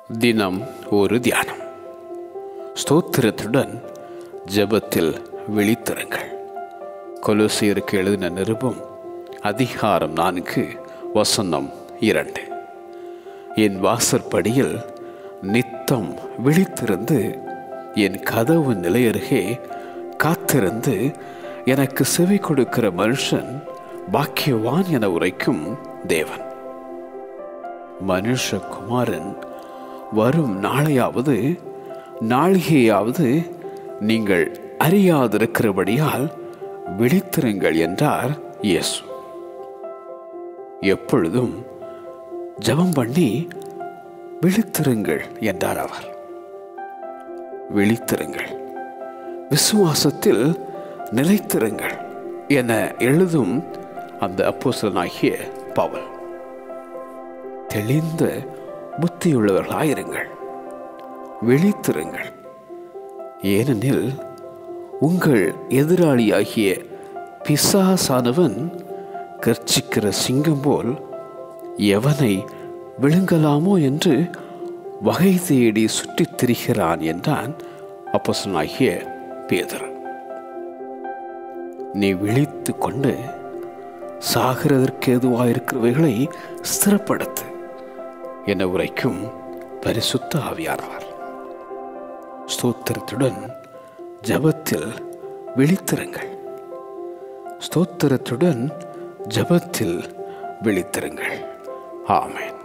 தினம் ஒரு தியானம். ஸ்தோத்திரத்துடன் ஜெபத்தில் விழித்திருங்கள். கொலோசியருக்கு எழுதின நிருபம் அதிகாரம் 4 வசனம் 2. என் வாசற்படியில் நித்தம் விழித்திருந்து என் கதவு நிலையருகே காத்திருந்து எனக்கு செவி கொடுக்கிற மனுஷன் பாக்கியவான் என உரைக்கும் தேவன். மனுஷகுமாரன் வரும் நாளையாவது நாளிகையாவது நீங்கள் அறியாதிருக்கிறபடியால் விழித்திருங்கள் என்றார் இயேசு. எப்பொழுதும் ஜெபம் பண்ணி விழித்திருங்கள் என்றார் அவர். விழித்திருங்கள், விசுவாசத்தில் நிலைத்திருங்கள் என எழுதும் அந்த அப்போஸ்தலனாகிய பவுல். தெளிந்த புத்தியுள்ளவர்களாயிருங்கள், விழித்திருங்கள். ஏனெனில் உங்கள் எதிராளியாகிய பிசாசானவன் கர்ச்சிக்கிற சிங்கம் போல் எவனை விழுங்கலாமோ என்று வகை தேடி சுற்றித் திரிகிறான் என்றான் அப்போஸ்தலனாகிய பேதுரு. நீ விழித்து கொண்டு சாகிறதற்கு ஏதுவாயிருக்கிறவைகளை ஸ்திரப்படுத்து என உரைக்கும் பரிசுத்த ஆவியானவர். ஸ்தோத்திரத்துடன் ஜெபத்தில் விழித்திருங்கள். ஸ்தோத்திரத்துடன் ஜெபத்தில் விழித்திருங்கள். ஆமென்.